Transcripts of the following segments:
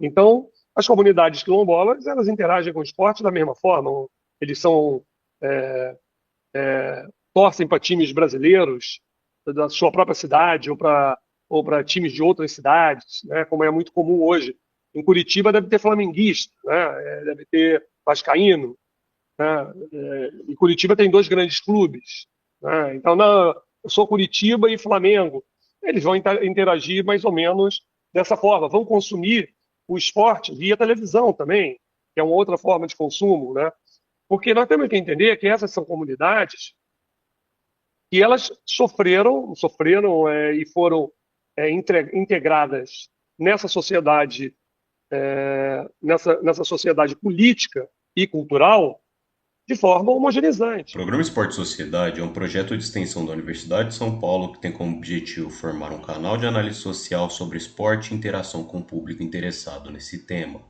Então, as comunidades quilombolas, elas interagem com o esporte da mesma forma. Eles são torcem para times brasileiros da sua própria cidade ou para times de outras cidades, né, como é muito comum hoje. Em Curitiba deve ter flamenguista, né, deve ter vascaíno, né, e Curitiba tem dois grandes clubes, né, então não, eu sou Curitiba e Flamengo. Eles vão interagir mais ou menos dessa forma, vão consumir o esporte via televisão também, que é uma outra forma de consumo, né? Porque nós temos que entender que essas são comunidades que elas sofreram e foram integradas nessa sociedade, nessa sociedade política e cultural de forma O homogeneizante. Programa Esporte Sociedade é um projeto de extensão da Universidade de São Paulo que tem como objetivo formar um canal de análise social sobre esporte e interação com o público interessado nesse tema.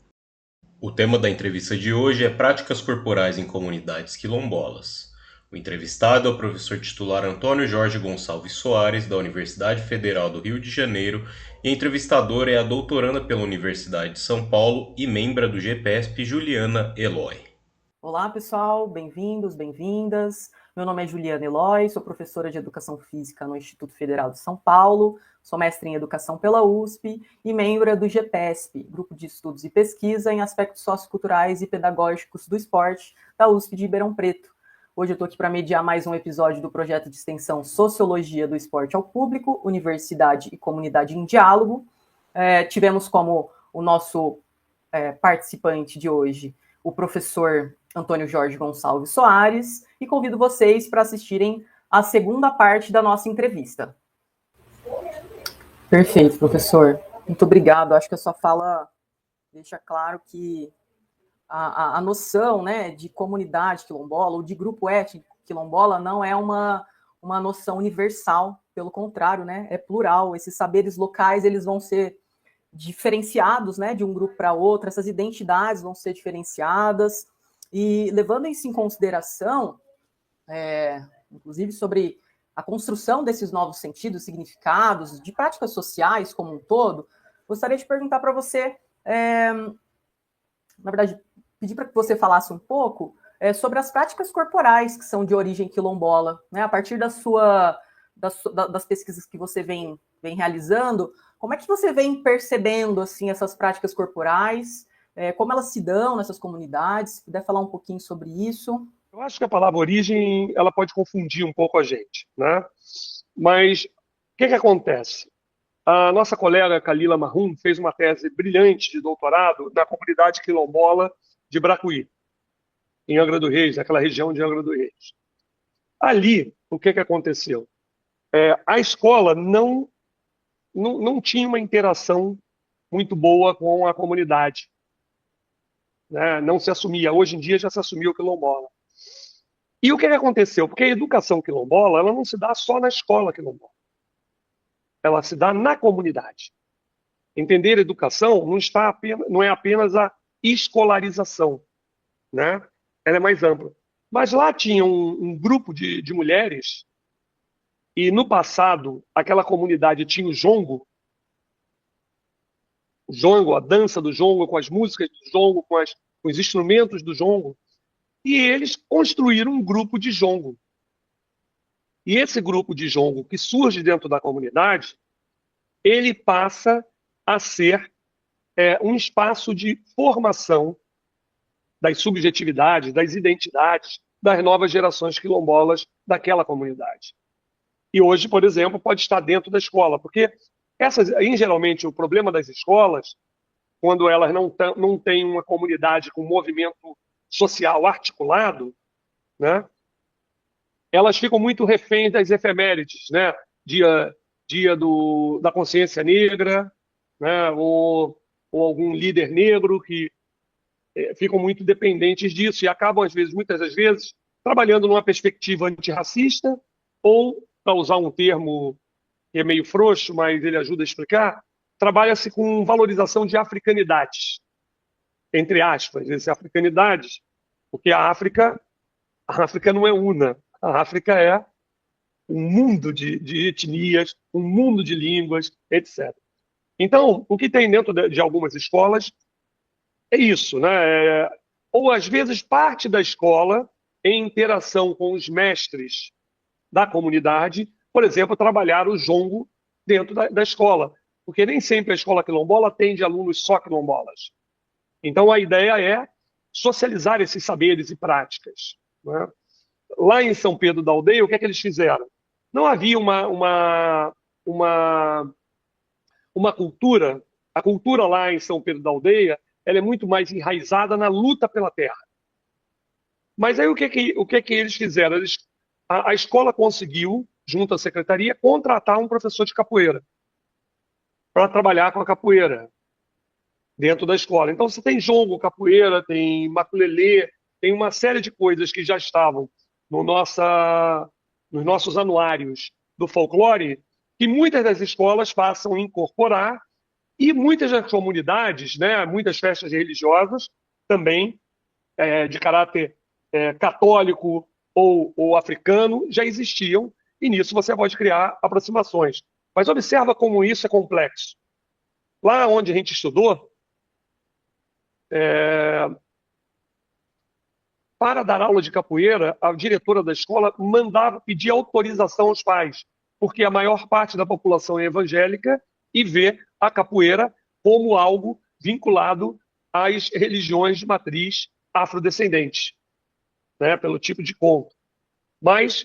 O tema da entrevista de hoje é Práticas Corporais em Comunidades Quilombolas. O entrevistado é o professor titular Antônio Jorge Gonçalves Soares, da Universidade Federal do Rio de Janeiro, e a entrevistadora é a doutoranda pela Universidade de São Paulo e membra do GPESP, Juliana Eloy. Olá, pessoal, bem-vindos, bem-vindas. Meu nome é Juliana Eloy, sou professora de Educação Física no Instituto Federal de São Paulo, sou mestre em Educação pela USP e membro do GPESP, Grupo de Estudos e Pesquisa em Aspectos Socioculturais e Pedagógicos do Esporte, da USP de Ribeirão Preto. Hoje eu estou aqui para mediar mais um episódio do projeto de extensão Sociologia do Esporte ao Público, Universidade e Comunidade em Diálogo. Tivemos como o nosso participante de hoje o professor Antônio Jorge Gonçalves Soares, e convido vocês para assistirem a segunda parte da nossa entrevista. Perfeito, professor. Muito obrigado. Acho que a sua fala deixa claro que a noção, né, de comunidade quilombola ou de grupo étnico quilombola não é uma noção universal, pelo contrário, né, é plural. Esses saberes locais eles vão ser diferenciados, né, de um grupo para outro, essas identidades vão ser diferenciadas, e levando isso em consideração, inclusive sobre a construção desses novos sentidos, significados, de práticas sociais como um todo, gostaria de perguntar para você, na verdade, pedir para que você falasse um pouco sobre as práticas corporais que são de origem quilombola, né, a partir das pesquisas que você vem realizando. Como é que você vem percebendo assim essas práticas corporais? Como elas se dão nessas comunidades? Se puder falar um pouquinho sobre isso. Eu acho que a palavra origem ela pode confundir um pouco a gente, né? Mas o que acontece? A nossa colega Kalila Marrum fez uma tese brilhante de doutorado na comunidade quilombola de Bracuí, em Angra dos Reis, naquela região de Angra dos Reis. Ali, o que aconteceu? A escola não tinha uma interação muito boa com a comunidade, né? Não se assumia. Hoje em dia já se assumiu o quilombola. E o que aconteceu? Porque a educação quilombola ela não se dá só na escola quilombola. Ela se dá na comunidade. Entender educação não é apenas a escolarização, né? Ela é mais ampla. Mas lá tinha um grupo de mulheres e no passado aquela comunidade tinha o jongo, a dança do jongo, com as músicas do jongo, com os instrumentos do jongo, e eles construíram um grupo de jongo. E esse grupo de jongo que surge dentro da comunidade, ele passa a ser um espaço de formação das subjetividades, das identidades das novas gerações quilombolas daquela comunidade. E hoje, por exemplo, pode estar dentro da escola, porque geralmente, o problema das escolas, quando elas não têm uma comunidade com movimento social articulado, né, elas ficam muito reféns das efemérides, né? Dia da consciência negra, né? Ou algum líder negro que ficam muito dependentes disso e acabam, muitas das vezes, trabalhando numa perspectiva antirracista ou, para usar um termo que é meio frouxo, mas ele ajuda a explicar, trabalha-se com valorização de africanidades, entre aspas, essas africanidades, porque a África não é una, a África é um mundo de etnias, um mundo de línguas, etc. Então, o que tem dentro de algumas escolas é isso, né? Ou às vezes parte da escola em interação com os mestres da comunidade, por exemplo, trabalhar o jongo dentro da escola, porque nem sempre a escola quilombola atende alunos só quilombolas. Então, a ideia é socializar esses saberes e práticas, né? Lá em São Pedro da Aldeia, o que é que eles fizeram? Não havia uma, uma cultura, a cultura lá em São Pedro da Aldeia, ela é muito mais enraizada na luta pela terra. Mas aí o que que eles fizeram? A escola conseguiu, junto à secretaria, contratar um professor de capoeira para trabalhar com a capoeira dentro da escola. Então, você tem jongo, capoeira, tem maculelê, tem uma série de coisas que já estavam nos nossos anuários do folclore, que muitas das escolas passam a incorporar, e muitas das comunidades, né, muitas festas religiosas, também de caráter católico ou africano, já existiam, e nisso você pode criar aproximações. Mas observa como isso é complexo. Lá onde a gente estudou, para dar aula de capoeira, a diretora da escola mandava pedir autorização aos pais, porque a maior parte da população é evangélica e vê a capoeira como algo vinculado às religiões de matriz afrodescendente, né, pelo tipo de conto. Mas,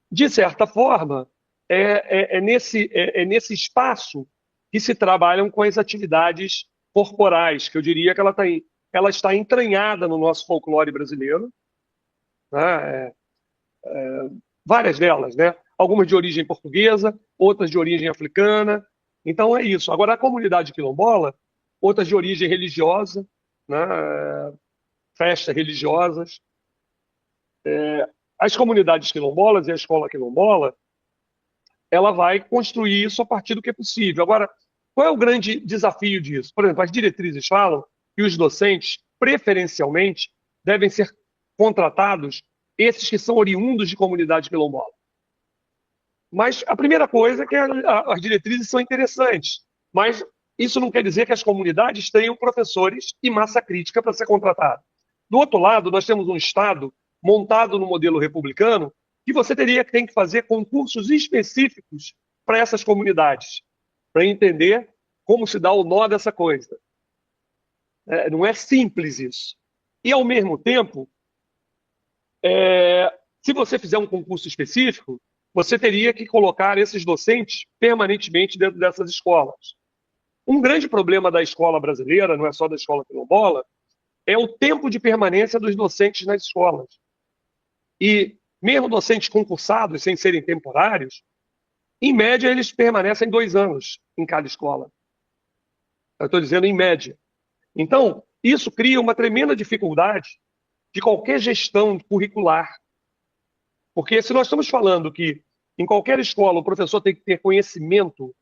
de certa forma, é nesse espaço que se trabalham com as atividades corporais, que eu diria que ela está entranhada no nosso folclore brasileiro, né? Várias delas, né? Algumas de origem portuguesa, outras de origem africana. Então é isso. Agora, a comunidade quilombola, outras de origem religiosa, né? Festas religiosas. As comunidades quilombolas e a escola quilombola, ela vai construir isso a partir do que é possível. Agora, qual é o grande desafio disso? Por exemplo, as diretrizes falam que os docentes, preferencialmente, devem ser contratados esses que são oriundos de comunidade quilombola. Mas a primeira coisa é que as diretrizes são interessantes, mas isso não quer dizer que as comunidades tenham professores e massa crítica para ser contratado. Do outro lado, nós temos um Estado montado no modelo republicano que você tem que fazer concursos específicos para essas comunidades, para entender como se dá o nó dessa coisa. Não é simples isso. E, ao mesmo tempo, se você fizer um concurso específico, você teria que colocar esses docentes permanentemente dentro dessas escolas. Um grande problema da escola brasileira, não é só da escola quilombola, é o tempo de permanência dos docentes nas escolas. E mesmo docentes concursados, sem serem temporários, em média eles permanecem 2 anos em cada escola. Eu estou dizendo em média. Então, isso cria uma tremenda dificuldade de qualquer gestão curricular. Porque se nós estamos falando que em qualquer escola o professor tem que ter conhecimento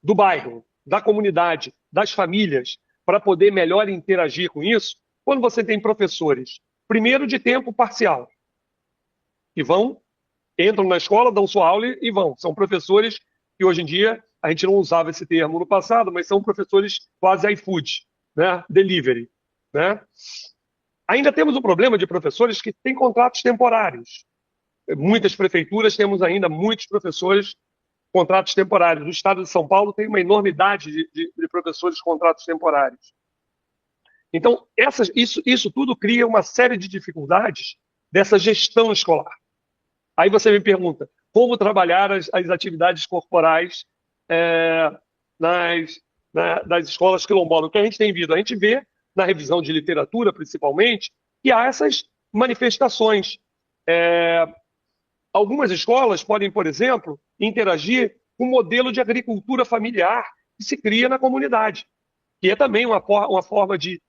do bairro, da comunidade, das famílias, para poder melhor interagir com isso, quando você tem professores, primeiro de tempo parcial, que entram na escola, dão sua aula e vão. São professores que hoje em dia, a gente não usava esse termo no passado, mas são professores quase iFood, né? Delivery, né? Ainda temos o problema de professores que têm contratos temporários. Muitas prefeituras temos ainda muitos professores com contratos temporários. O estado de São Paulo tem uma enormidade de professores com contratos temporários. Então, isso tudo cria uma série de dificuldades dessa gestão escolar. Aí você me pergunta, como trabalhar as atividades corporais das escolas quilombolas? O que a gente tem visto? A gente vê, na revisão de literatura, principalmente, que há essas manifestações. Algumas escolas podem, por exemplo, interagir com o modelo de agricultura familiar que se cria na comunidade, que é também uma forma de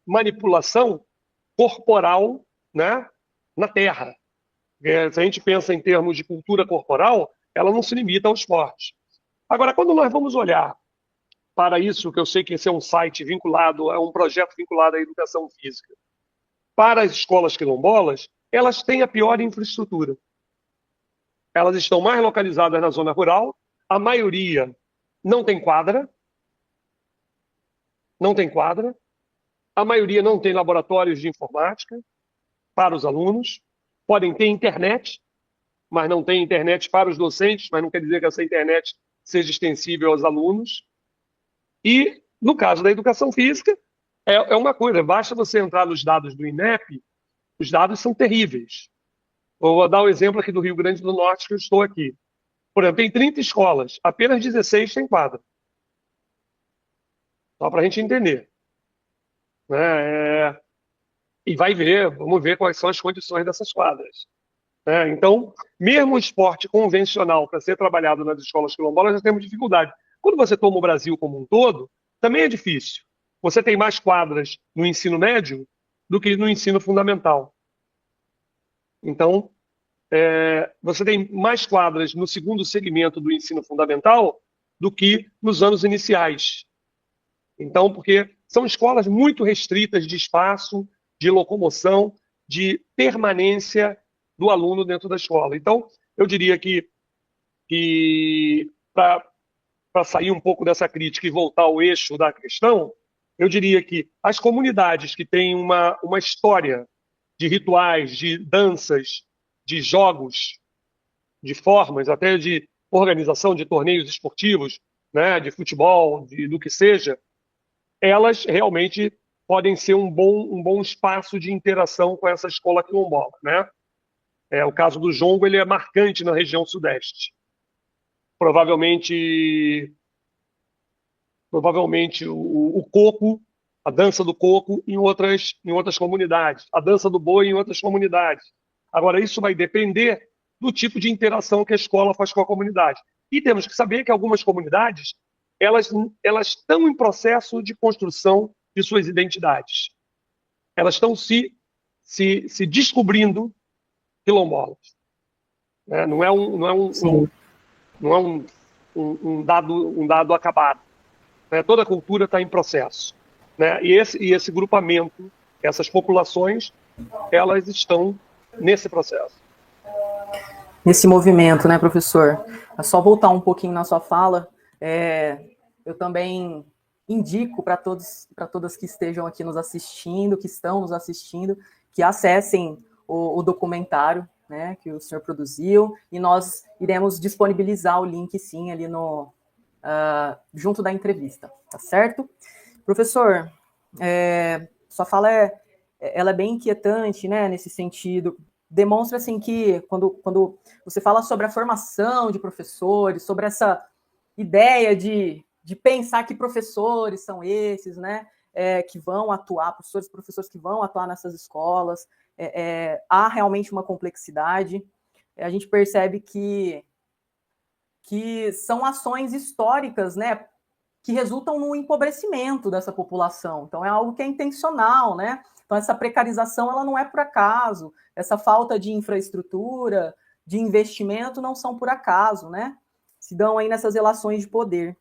manipulação corporal, né, na terra. Se a gente pensa em termos de cultura corporal, ela não se limita ao esporte. Agora, quando nós vamos olhar para isso, que eu sei que esse é um site vinculado, é um projeto vinculado à educação física, para as escolas quilombolas, elas têm a pior infraestrutura. elas estão mais localizadas na zona rural, a maioria não tem quadra, a maioria não tem laboratórios de informática para os alunos, podem ter internet, mas não tem internet para os docentes, mas não quer dizer que essa internet seja extensível aos alunos. E, no caso da educação física, é uma coisa, basta você entrar nos dados do INEP, os dados são terríveis. Vou dar um exemplo aqui do Rio Grande do Norte, que eu estou aqui. Por exemplo, tem 30 escolas, apenas 16 têm quadra. Só para a gente entender. Né? E vamos ver quais são as condições dessas quadras. Né? Então, mesmo o esporte convencional, para ser trabalhado nas escolas quilombolas, nós temos dificuldade. Quando você toma o Brasil como um todo, também é difícil. Você tem mais quadras no ensino médio do que no ensino fundamental. Então, você tem mais quadras no segundo segmento do ensino fundamental do que nos anos iniciais. Então, porque são escolas muito restritas de espaço, de locomoção, de permanência do aluno dentro da escola. Então, eu diria que para sair um pouco dessa crítica e voltar ao eixo da questão, eu diria que as comunidades que têm uma história de rituais, de danças, de jogos, de formas, até de organização de torneios esportivos, né, de futebol, do que seja, elas realmente podem ser um bom espaço de interação com essa escola quilombola, né? O caso do jongo, ele é marcante na região sudeste. Provavelmente o coco, a dança do coco em outras comunidades, a dança do boi em outras comunidades. Agora, isso vai depender do tipo de interação que a escola faz com a comunidade. E temos que saber que algumas comunidades elas estão em processo de construção de suas identidades. Elas estão se descobrindo quilombolas. Não é um dado acabado. Toda cultura está em processo. E esse grupamento, essas populações, elas estão nesse processo. Nesse movimento, né, professor? É só voltar um pouquinho na sua fala. Eu também indico para todas que estejam aqui nos assistindo, que estão nos assistindo, que acessem o documentário, né, que o senhor produziu, e nós iremos disponibilizar o link, sim, ali junto da entrevista, tá certo? Professor, sua fala ela é bem inquietante, né, nesse sentido. Demonstra, assim, que quando você fala sobre a formação de professores, sobre essa ideia de pensar que professores são esses, né, que vão atuar, professores que vão atuar nessas escolas, há realmente uma complexidade. A gente percebe que são ações históricas, né, que resultam no empobrecimento dessa população. Então, é algo que é intencional, né? Então, essa precarização, ela não é por acaso. Essa falta de infraestrutura, de investimento, não são por acaso, né? Se dão aí nessas relações de poder.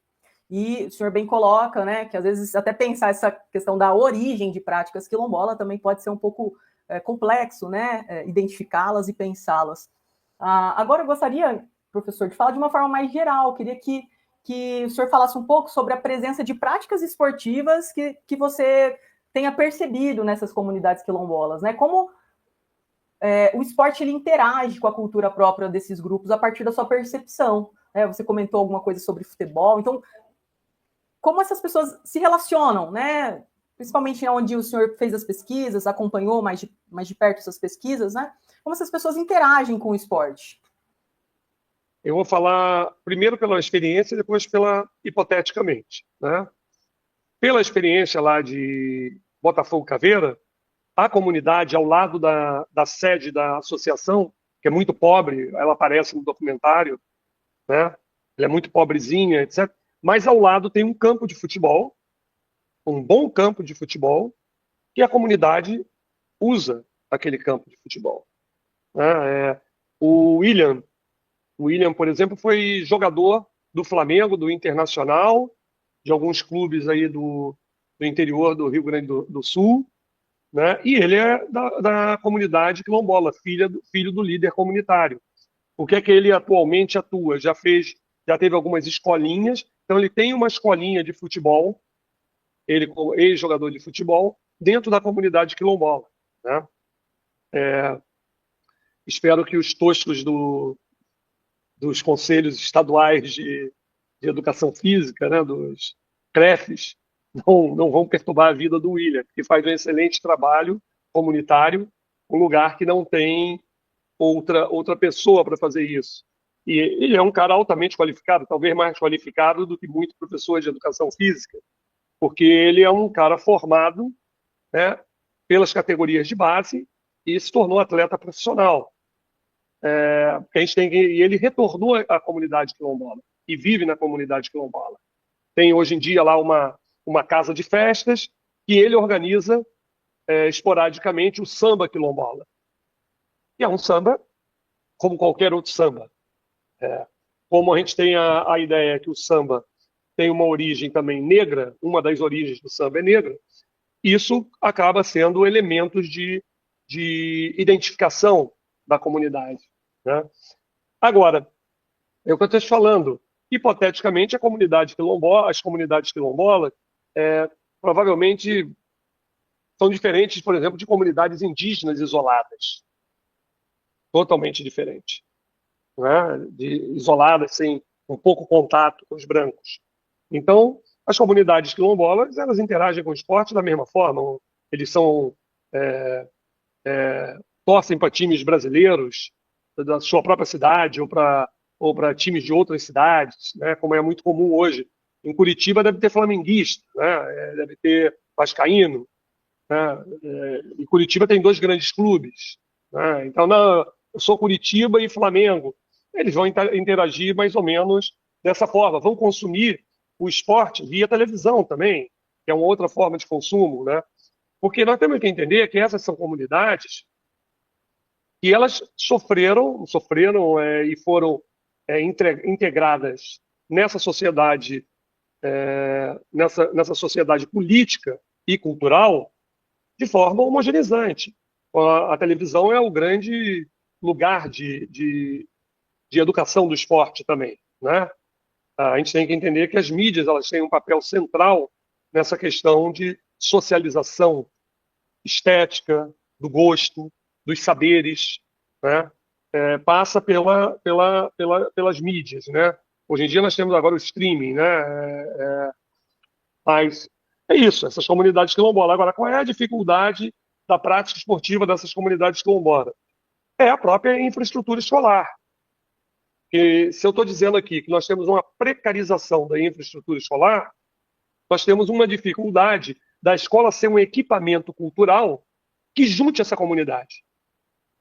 E o senhor bem coloca, né, que às vezes até pensar essa questão da origem de práticas quilombola também pode ser um pouco complexo, né? Identificá-las e pensá-las. Agora, eu gostaria, professor, de falar de uma forma mais geral. Eu queria que o senhor falasse um pouco sobre a presença de práticas esportivas que você tenha percebido nessas comunidades quilombolas, né? Como o esporte ele interage com a cultura própria desses grupos a partir da sua percepção. Né? Você comentou alguma coisa sobre futebol, então como essas pessoas se relacionam, né? Principalmente onde o senhor fez as pesquisas, acompanhou mais de perto essas pesquisas, né? Como essas pessoas interagem com o esporte? Eu vou falar primeiro pela experiência e depois hipoteticamente, né? Pela experiência lá de Botafogo Caveira, a comunidade ao lado da sede da associação, que é muito pobre, ela aparece no documentário, né? Ela é muito pobrezinha, etc. Mas ao lado tem um campo de futebol, um bom campo de futebol, e a comunidade usa aquele campo de futebol. Né? O William, por exemplo, foi jogador do Flamengo, do Internacional, de alguns clubes aí do interior do Rio Grande do Sul, né? E ele é da comunidade quilombola, filho do líder comunitário. O que é que ele atualmente atua? Já teve algumas escolinhas, então ele tem uma escolinha de futebol, ele como ex-jogador de futebol, dentro da comunidade quilombola, né? Espero que os toscos dos conselhos estaduais de educação física, né, dos CREFs, não vão perturbar a vida do William, que faz um excelente trabalho comunitário, um lugar que não tem outra pessoa para fazer isso. E ele é um cara altamente qualificado, talvez mais qualificado do que muitos professores de educação física, porque ele é um cara formado, né, pelas categorias de base e se tornou atleta profissional. E ele retornou à comunidade quilombola e vive na comunidade quilombola. Tem hoje em dia lá uma casa de festas que ele organiza esporadicamente o samba quilombola. E é um samba como qualquer outro samba. Como a gente tem a ideia que o samba tem uma origem também negra, uma das origens do samba é negra, isso acaba sendo elementos de identificação da comunidade, né? Agora, é o que eu estou te falando. Hipoteticamente, as comunidades quilombolas provavelmente são diferentes, por exemplo, de comunidades indígenas isoladas. Totalmente diferentes. Né? Isoladas, sem um pouco contato com os brancos. Então, as comunidades quilombolas, elas interagem com o esporte da mesma forma. Eles torcem para times brasileiros da sua própria cidade ou para times de outras cidades, né? Como é muito comum hoje. Em Curitiba deve ter flamenguista, né? Deve ter vascaíno, né? Em Curitiba tem 2 grandes clubes, né? Então, eu sou Curitiba e Flamengo. Eles vão interagir mais ou menos dessa forma. Vão consumir o esporte via televisão também, que é uma outra forma de consumo, né? Porque nós temos que entender que essas são comunidades que elas sofreram e foram integradas nessa sociedade, nessa sociedade política e cultural de forma homogeneizante. A televisão é o grande lugar de educação do esporte também, né? A gente tem que entender que as mídias elas têm um papel central nessa questão de socialização estética, do gosto, dos saberes, né? Passa pelas mídias, né? Hoje em dia nós temos agora o streaming, né? Mas é isso, essas comunidades quilombolas. Agora, qual é a dificuldade da prática esportiva dessas comunidades quilombolas? É a própria infraestrutura escolar. E se eu estou dizendo aqui que nós temos uma precarização da infraestrutura escolar, nós temos uma dificuldade da escola ser um equipamento cultural que junte essa comunidade.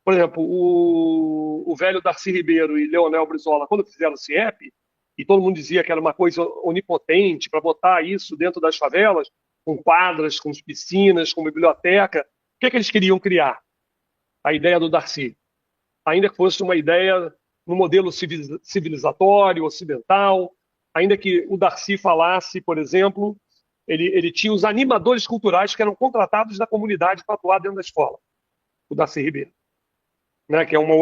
Por exemplo, o velho Darcy Ribeiro e Leonel Brizola, quando fizeram o CIEP, e todo mundo dizia que era uma coisa onipotente para botar isso dentro das favelas, com quadras, com piscinas, com biblioteca, o que eles queriam criar? A ideia do Darcy. Ainda que fosse uma ideia no modelo civilizatório, ocidental, ainda que o Darcy falasse, por exemplo, ele tinha os animadores culturais que eram contratados da comunidade para atuar dentro da escola, o Darcy Ribeiro, né, que é um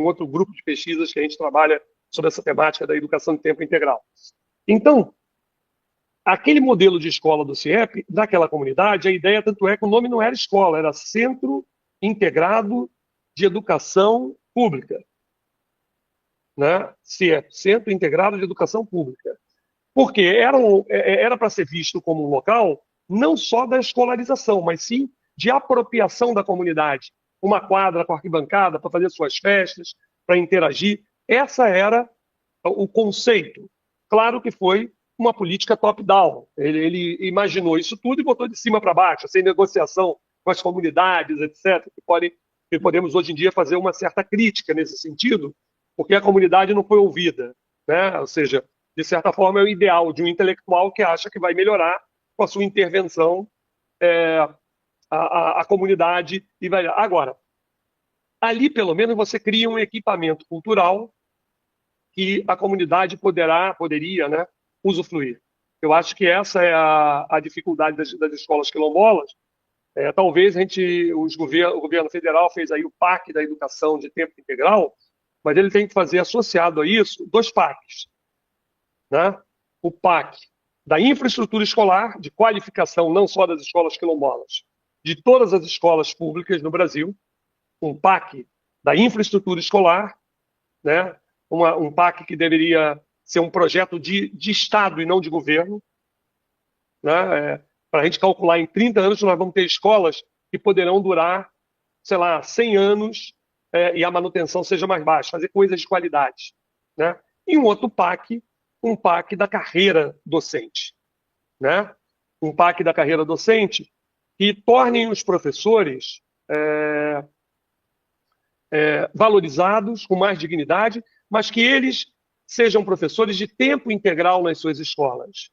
outro grupo de pesquisas que a gente trabalha sobre essa temática da educação de tempo integral. Então, aquele modelo de escola do CIEP, daquela comunidade, a ideia tanto é que o nome não era escola, era Centro Integrado de Educação Pública, né? CIEP, Centro Integrado de Educação Pública. Porque era para ser visto como um local não só da escolarização, mas sim de apropriação da comunidade. Uma quadra com arquibancada para fazer suas festas, para interagir. Essa era o conceito. Claro que foi uma política top-down. Ele imaginou isso tudo e botou de cima para baixo, sem negociação com as comunidades, etc., que podemos hoje em dia fazer uma certa crítica nesse sentido, porque a comunidade não foi ouvida, né? Ou seja, de certa forma é o ideal de um intelectual que acha que vai melhorar com a sua intervenção a comunidade e vai. Agora, ali pelo menos você cria um equipamento cultural que a comunidade poderia, né, usufruir. Eu acho que essa é a dificuldade das escolas quilombolas. Talvez o governo federal fez aí o PAC da educação de tempo integral, mas ele tem que fazer associado a isso 2 PACs, né? O PAC da infraestrutura escolar, de qualificação não só das escolas quilombolas, de todas as escolas públicas no Brasil, um PAC da infraestrutura escolar, né? Um PAC que deveria ser um projeto de Estado e não de governo, né? Para a gente calcular em 30 anos, nós vamos ter escolas que poderão durar, sei lá, 100 anos e a manutenção seja mais baixa, fazer coisas de qualidade, né? E um outro PAC, um PAC da carreira docente, né? Um PAC da carreira docente que tornem os professores valorizados, com mais dignidade, mas que eles sejam professores de tempo integral nas suas escolas.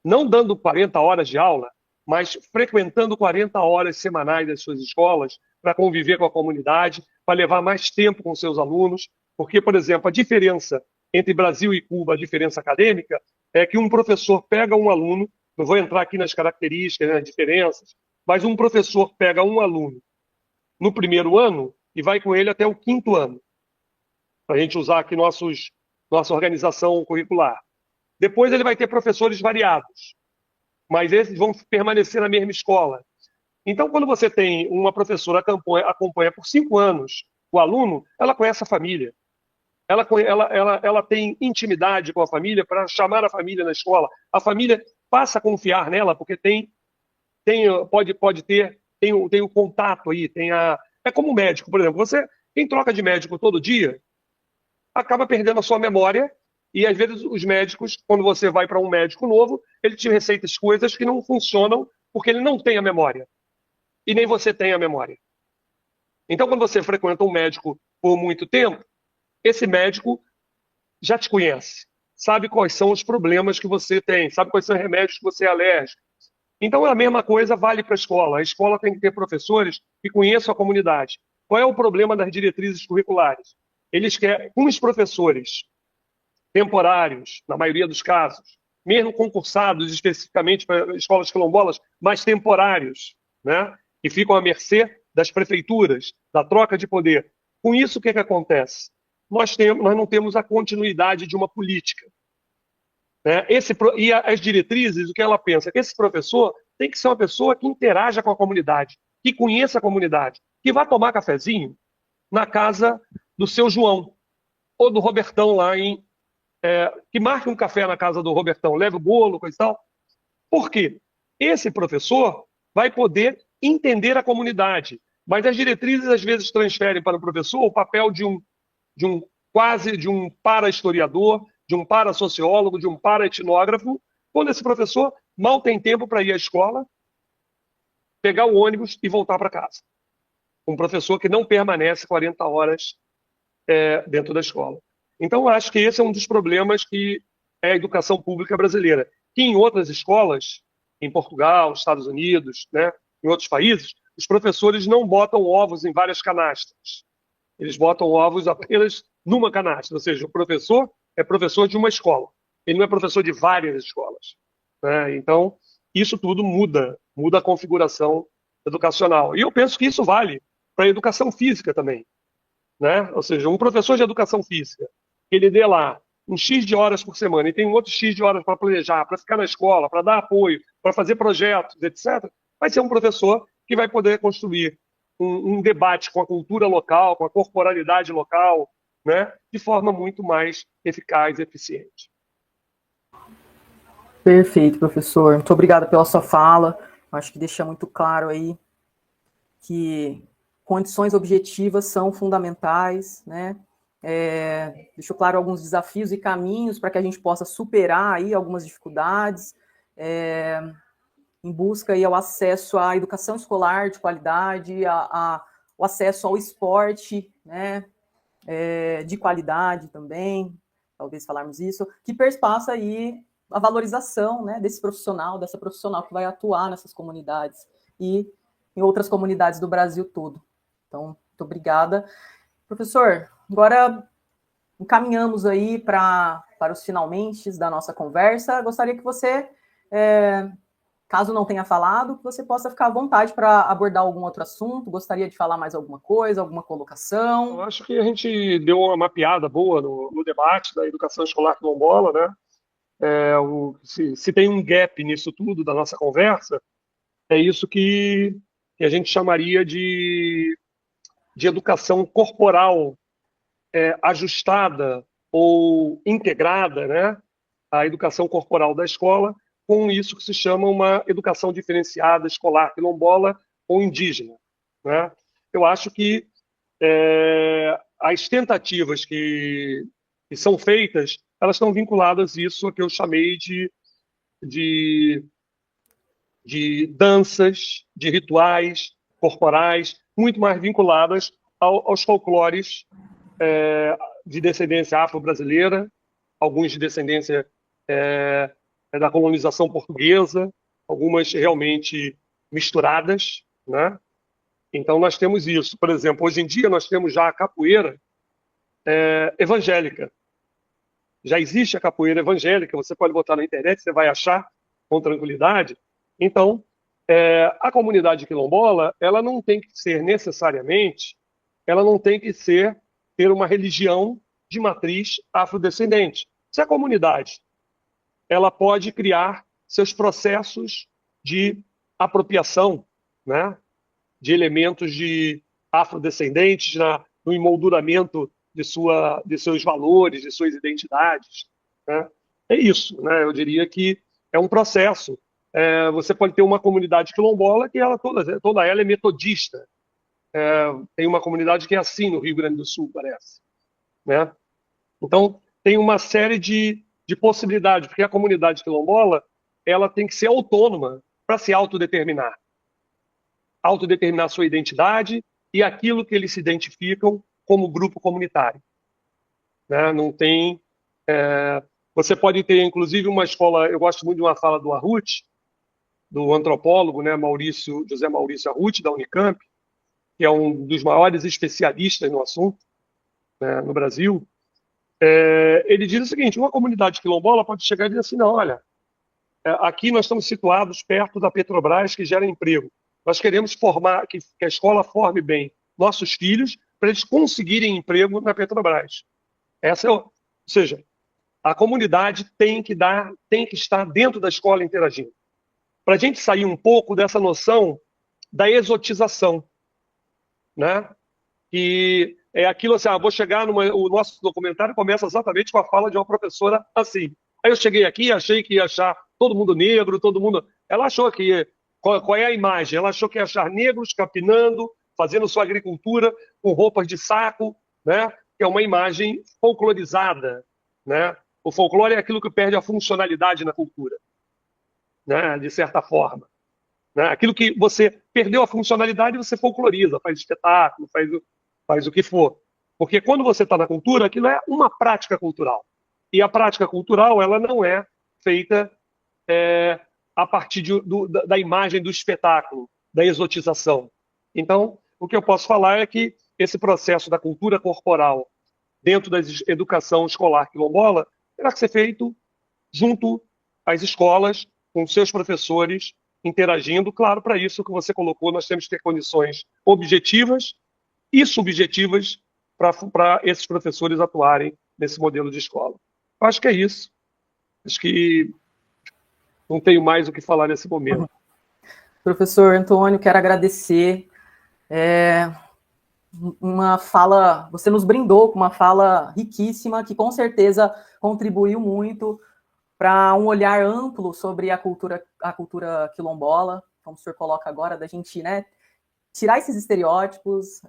Não dando 40 horas de aula, mas frequentando 40 horas semanais das suas escolas para conviver com a comunidade, para levar mais tempo com seus alunos, porque, por exemplo, a diferença entre Brasil e Cuba, a diferença acadêmica, é que um professor pega um aluno, não vou entrar aqui nas características, nas diferenças, mas um professor pega um aluno no primeiro ano e vai com ele até o 5º ano, para a gente usar aqui nossa organização curricular. Depois ele vai ter professores variados, mas esses vão permanecer na mesma escola. Então, quando você tem uma professora que acompanha por 5 anos o aluno, ela conhece a família. Ela tem intimidade com a família para chamar a família na escola. A família passa a confiar nela, porque pode ter o contato aí, é como médico, por exemplo. Quem troca de médico todo dia, acaba perdendo a sua memória. E, às vezes, os médicos, quando você vai para um médico novo, ele te receita coisas que não funcionam porque ele não tem a memória. E nem você tem a memória. Então, quando você frequenta um médico por muito tempo, esse médico já te conhece, sabe quais são os problemas que você tem, sabe quais são os remédios que você é alérgico. Então, a mesma coisa vale para a escola. A escola tem que ter professores que conheçam a comunidade. Qual é o problema das diretrizes curriculares? Eles querem uns professores temporários, na maioria dos casos, mesmo concursados especificamente para escolas quilombolas, mas temporários, né? Que ficam à mercê das prefeituras, da troca de poder. Com isso, o que acontece? Nós não temos a continuidade de uma política, né? E as diretrizes, o que ela pensa? Que esse professor tem que ser uma pessoa que interaja com a comunidade, que conheça a comunidade, que vá tomar cafezinho na casa do seu João, ou do Robertão lá que marque um café na casa do Robertão, leve o bolo, coisa e tal. Por quê? Esse professor vai poder entender a comunidade, mas as diretrizes às vezes transferem para o professor o papel de um para-historiador, de um para-sociólogo, de um para-etnógrafo, quando esse professor mal tem tempo para ir à escola, pegar o ônibus e voltar para casa. Um professor que não permanece 40 horas dentro da escola. Então, eu acho que esse é um dos problemas que é a educação pública brasileira, que em outras escolas, em Portugal, Estados Unidos, né, em outros países, os professores não botam ovos em várias canastas. Eles botam ovos apenas numa canasta, ou seja, o professor é professor de uma escola, ele não é professor de várias escolas, né? Então, isso tudo muda a configuração educacional. E eu penso que isso vale para a educação física também, né? Ou seja, um professor de educação física, ele dê lá um X de horas por semana e tem um outro X de horas para planejar, para ficar na escola, para dar apoio, para fazer projetos, etc., vai ser um professor que vai poder construir um debate com a cultura local, com a corporalidade local, né, de forma muito mais eficaz e eficiente. Perfeito, professor. Muito obrigada pela sua fala. Acho que deixa muito claro aí que condições objetivas são fundamentais, né? Deixou claro alguns desafios e caminhos para que a gente possa superar aí algumas dificuldades, em busca aí ao acesso à educação escolar de qualidade, o acesso ao esporte, né, de qualidade também, talvez falarmos isso, que perpassa aí a valorização, né, desse profissional, dessa profissional que vai atuar nessas comunidades e em outras comunidades do Brasil todo. Então, muito obrigada. Professor, agora encaminhamos aí para os finalmente da nossa conversa. Gostaria que você Caso não tenha falado, que você possa ficar à vontade para abordar algum outro assunto. Gostaria de falar mais alguma coisa, alguma colocação? Eu acho que a gente deu uma mapeada boa no debate da educação escolar quilombola, né? Se tem um gap nisso tudo da nossa conversa, é isso que a gente chamaria de educação corporal ajustada ou integrada, né? A educação corporal da escola com isso que se chama uma educação diferenciada escolar quilombola ou indígena, né? Eu acho que as tentativas que são feitas, elas estão vinculadas a isso que eu chamei de, de danças, de rituais corporais, muito mais vinculadas aos folclores de descendência afro-brasileira, alguns de descendência da colonização portuguesa, algumas realmente misturadas, né? Então nós temos isso. Por exemplo, hoje em dia nós temos já a capoeira evangélica. Já existe a capoeira evangélica, você pode botar na internet, você vai achar com tranquilidade. Então, a comunidade quilombola, ela não tem que ser necessariamente, ela não tem que ter uma religião de matriz afrodescendente. Se a comunidade, ela pode criar seus processos de apropriação, né, de elementos de afrodescendentes no emolduramento de seus valores, de suas identidades, né? É isso, né? Eu diria que é um processo. Você pode ter uma comunidade quilombola que ela toda ela é metodista. Tem uma comunidade que é assim no Rio Grande do Sul, parece, né? Então tem uma série de possibilidades, porque a comunidade quilombola ela tem que ser autônoma para se autodeterminar sua identidade e aquilo que eles se identificam como grupo comunitário, né? Não tem. Você pode ter, inclusive, uma escola. Eu gosto muito de uma fala do Arruti, do antropólogo, né, José Maurício Arruti, da Unicamp, que é um dos maiores especialistas no assunto, né, no Brasil. Ele diz o seguinte: uma comunidade quilombola pode chegar e dizer assim, não, olha, aqui nós estamos situados perto da Petrobras, que gera emprego. Nós queremos que a escola forme bem nossos filhos para eles conseguirem emprego na Petrobras. Ou seja, a comunidade tem que estar dentro da escola interagindo. Para a gente sair um pouco dessa noção da exotização, né? Que é aquilo assim, vou chegar o nosso documentário começa exatamente com a fala de uma professora assim. Aí eu cheguei aqui e achei que ia achar todo mundo negro, todo mundo. Ela achou que. Qual é a imagem? Ela achou que ia achar negros capinando, fazendo sua agricultura com roupas de saco, né? Que é uma imagem folclorizada, né? O folclore é aquilo que perde a funcionalidade na cultura, né? De certa forma, né? Aquilo que você perdeu a funcionalidade, você folcloriza, faz espetáculo, faz o que for. Porque quando você está na cultura, aquilo é uma prática cultural. E a prática cultural, ela não é feita a partir da imagem do espetáculo, da exotização. Então, o que eu posso falar é que esse processo da cultura corporal dentro da educação escolar quilombola terá que ser feito junto às escolas, com seus professores, interagindo. Claro, para isso que você colocou, nós temos que ter condições objetivas e subjetivas para esses professores atuarem nesse modelo de escola. Eu acho que é isso. Acho que não tenho mais o que falar nesse momento. Professor Antônio, quero agradecer. Uma fala, você nos brindou com uma fala riquíssima, que com certeza contribuiu muito para um olhar amplo sobre a cultura quilombola, como o senhor coloca agora, da gente, né, tirar esses estereótipos,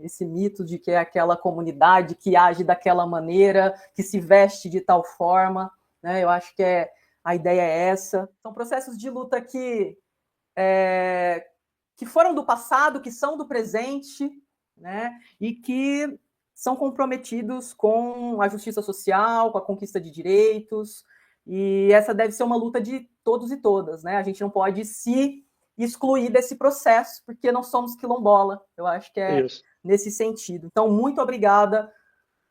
esse mito de que é aquela comunidade que age daquela maneira, que se veste de tal forma, né? Eu acho que a ideia é essa. São processos de luta que foram do passado, que são do presente, né? E que são comprometidos com a justiça social, com a conquista de direitos, e essa deve ser uma luta de todos e todas, né? A gente não pode se excluir desse processo, porque não somos quilombola. Eu acho que é isso. Nesse sentido. Então, muito obrigada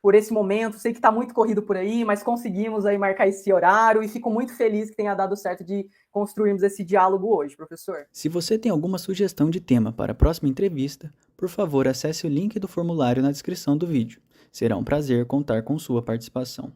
por esse momento. Sei que está muito corrido por aí, mas conseguimos aí marcar esse horário e fico muito feliz que tenha dado certo de construirmos esse diálogo hoje, professor. Se você tem alguma sugestão de tema para a próxima entrevista, por favor, acesse o link do formulário na descrição do vídeo. Será um prazer contar com sua participação.